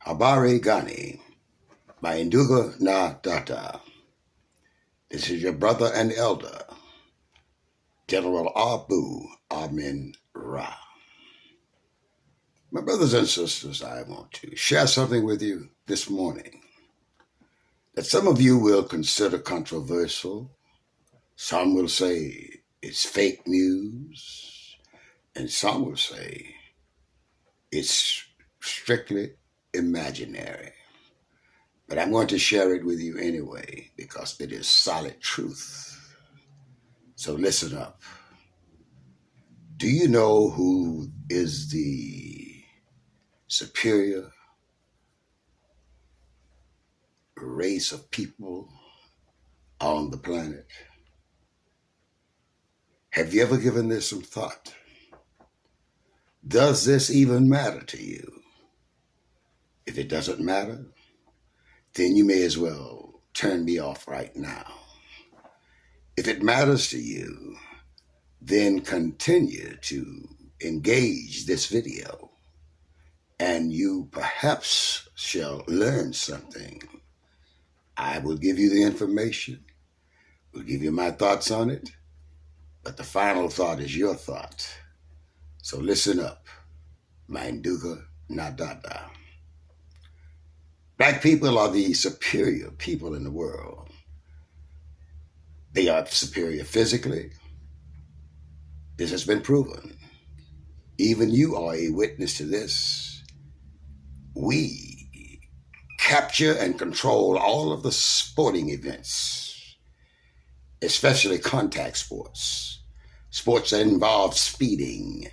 Habari Gani by Ndugu na Dada. This is your brother and elder, General Abu Amin Ra. My brothers and sisters, I want to share something with you this morning that some of you will consider controversial. Some will say it's fake news, and some will say it's strictly imaginary. But I'm going to share it with you anyway because it is solid truth. So listen up. Do you know who is the superior race of people on the planet? Have you ever given this some thought? Does this even matter to you? If it doesn't matter, then you may as well turn me off right now. If it matters to you, then continue to engage this video and you perhaps shall learn something. I will give you the information, will give you my thoughts on it, but the final thought is your thought. So listen up, my Ndugu na Dada. Black people are the superior people in the world. They are superior physically. This has been proven. Even you are a witness to this. We capture and control all of the sporting events, especially contact sports, sports that involve speeding,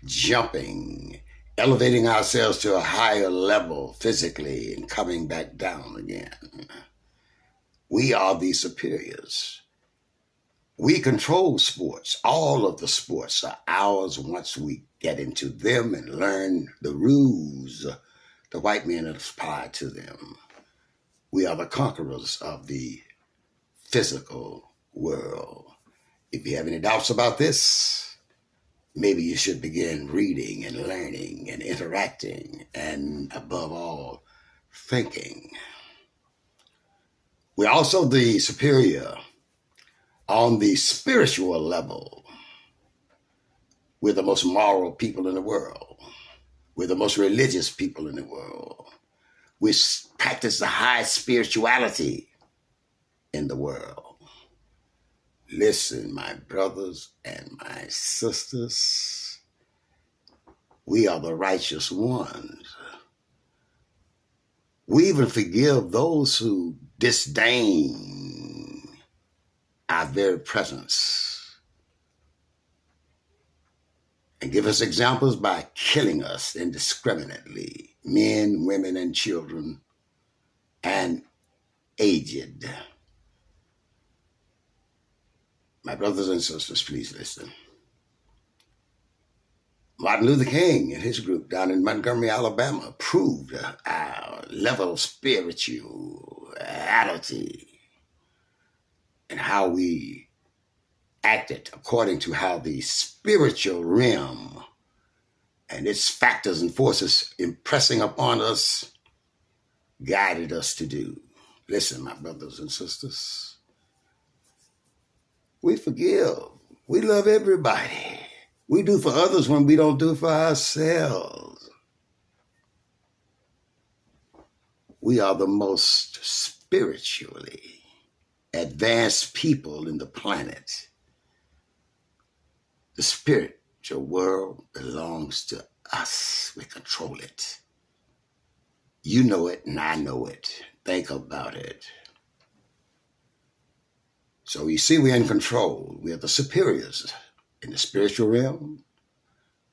jumping, elevating ourselves to a higher level physically and coming back down again. We are the superiors. We control sports. All of the sports are ours once we get into them and learn the rules the white men have applied to them. We are the conquerors of the physical world. If you have any doubts about this, maybe you should begin reading and learning and interacting and, above all, thinking. We're also the superior on the spiritual level. We're the most moral people in the world. We're the most religious people in the world. We practice the highest spirituality in the world. Listen, my brothers and my sisters, we are the righteous ones. We even forgive those who disdain our very presence and give us examples by killing us indiscriminately, men, women, and children, and aged. My brothers and sisters, please listen. Martin Luther King and his group down in Montgomery, Alabama, proved our level of spirituality and how we acted according to how the spiritual realm and its factors and forces impressing upon us guided us to do. Listen, my brothers and sisters, we forgive. We love everybody. We do for others when we don't do for ourselves. We are the most spiritually advanced people in the planet. The spiritual world belongs to us. We control it. You know it and I know it. Think about it. So you see, we're in control. We are the superiors in the spiritual realm.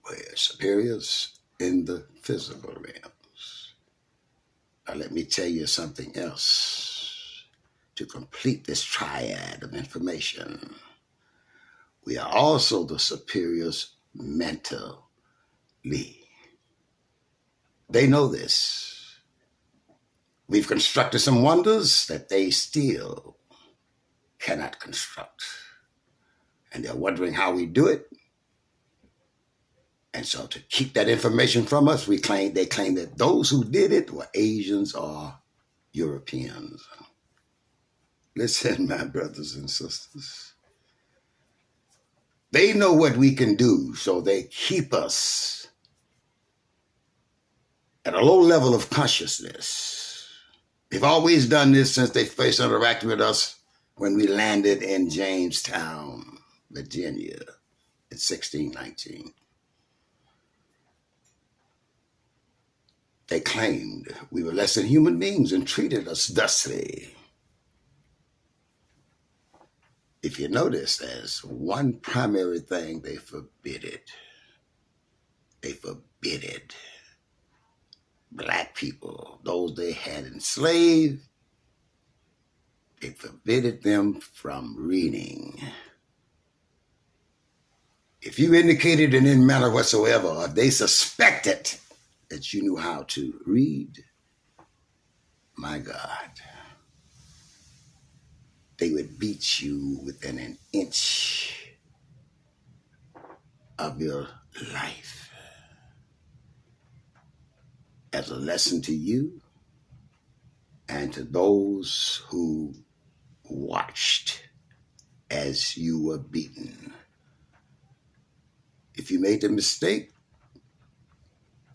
We're superiors in the physical realms. Now let me tell you something else to complete this triad of information. We are also the superiors mentally. They know this. We've constructed some wonders that they still cannot construct. And they're wondering how we do it. And so to keep that information from us, they claim that those who did it were Asians or Europeans. Listen, my brothers and sisters. They know what we can do, so they keep us at a low level of consciousness. They've always done this since they first interacted with us when we landed in Jamestown, Virginia in 1619. They claimed we were less than human beings and treated us thusly. If you notice, there's one primary thing they forbid. They forbid black people, those they had enslaved, they forbid them from reading. If you indicated in any manner whatsoever, if they suspected that you knew how to read, my God, they would beat you within an inch of your life. As a lesson to you and to those who watched as you were beaten. If you made the mistake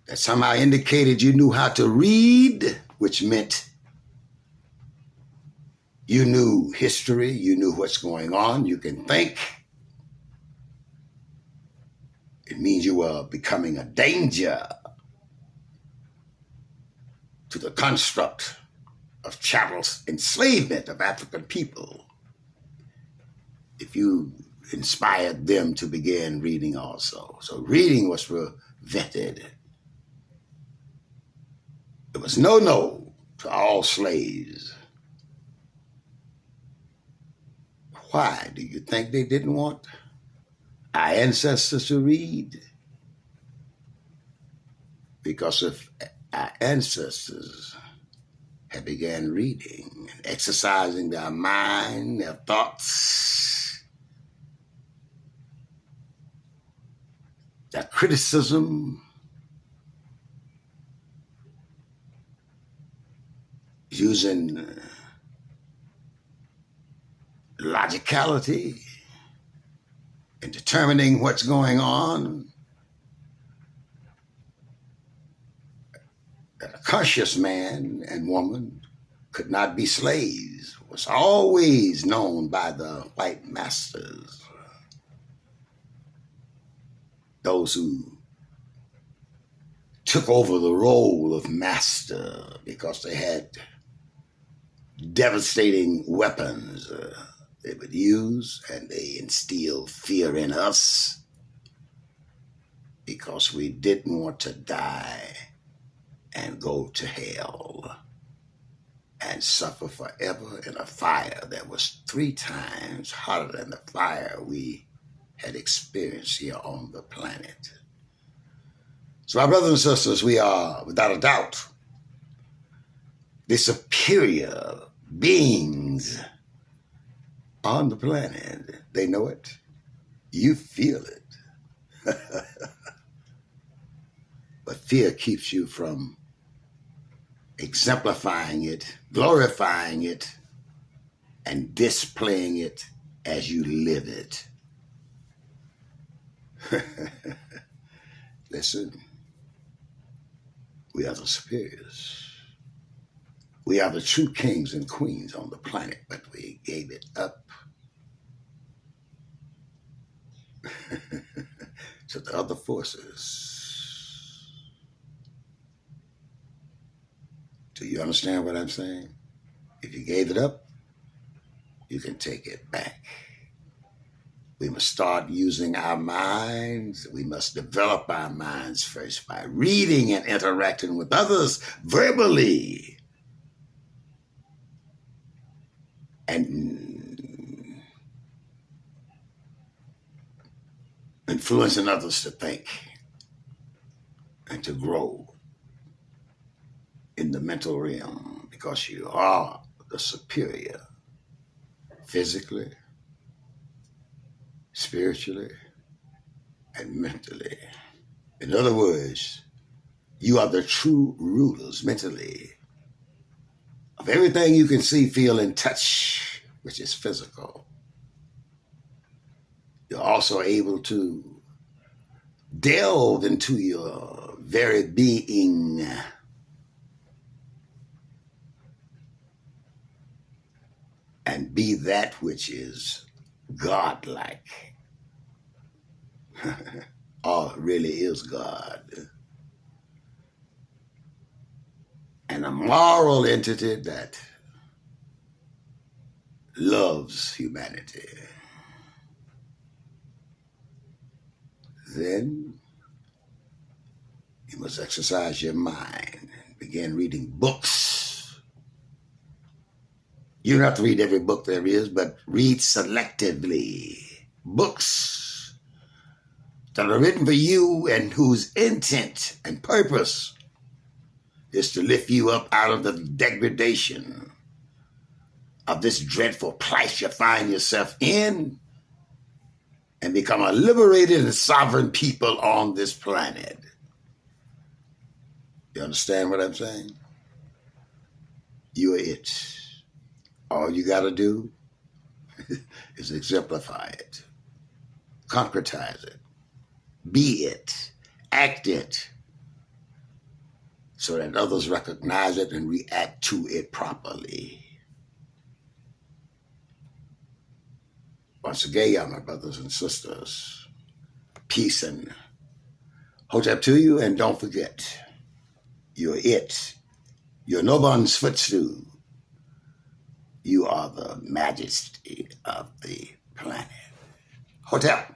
that somehow indicated you knew how to read, which meant you knew history, you knew what's going on, you can think, it means you were becoming a danger to the construct of chattel enslavement of African people. If you inspired them to begin reading also. So reading was prevented. It was no to all slaves. Why do you think they didn't want our ancestors to read? Because if our ancestors had began reading, exercising their mind, their thoughts, their criticism, using logicality in determining what's going on, that a conscious man and woman could not be slaves was always known by the white masters. Those who took over the role of master because they had devastating weapons they would use, and they instilled fear in us because we didn't want to die and go to hell and suffer forever in a fire that was 3 times hotter than the fire we had experienced here on the planet. So my brothers and sisters, we are, without a doubt, the superior beings on the planet. They know it. You feel it. But fear keeps you from exemplifying it, glorifying it, and displaying it as you live it. Listen, we are the superiors. We are the true kings and queens on the planet, but we gave it up to the other forces. Do you understand what I'm saying? If you gave it up, you can take it back. We must start using our minds. We must develop our minds first by reading and interacting with others verbally. And influencing others to think and to grow in the mental realm, because you are the superior physically, spiritually, and mentally. In other words, you are the true rulers mentally of everything you can see, feel, and touch, which is physical. You're also able to delve into your very being and be that which is godlike, or really is God, and a moral entity that loves humanity. Then you must exercise your mind and begin reading books. You don't have to read every book there is, but read selectively books that are written for you and whose intent and purpose is to lift you up out of the degradation of this dreadful plight you find yourself in and become a liberated and sovereign people on this planet. You understand what I'm saying? You are it. All you got to do is exemplify it, concretize it, be it, act it, so that others recognize it and react to it properly. Once again, y'all, my brothers and sisters, peace and hotep to you, and don't forget, you're it. You're no one's footstool. You are the majesty of the planet. Hotep.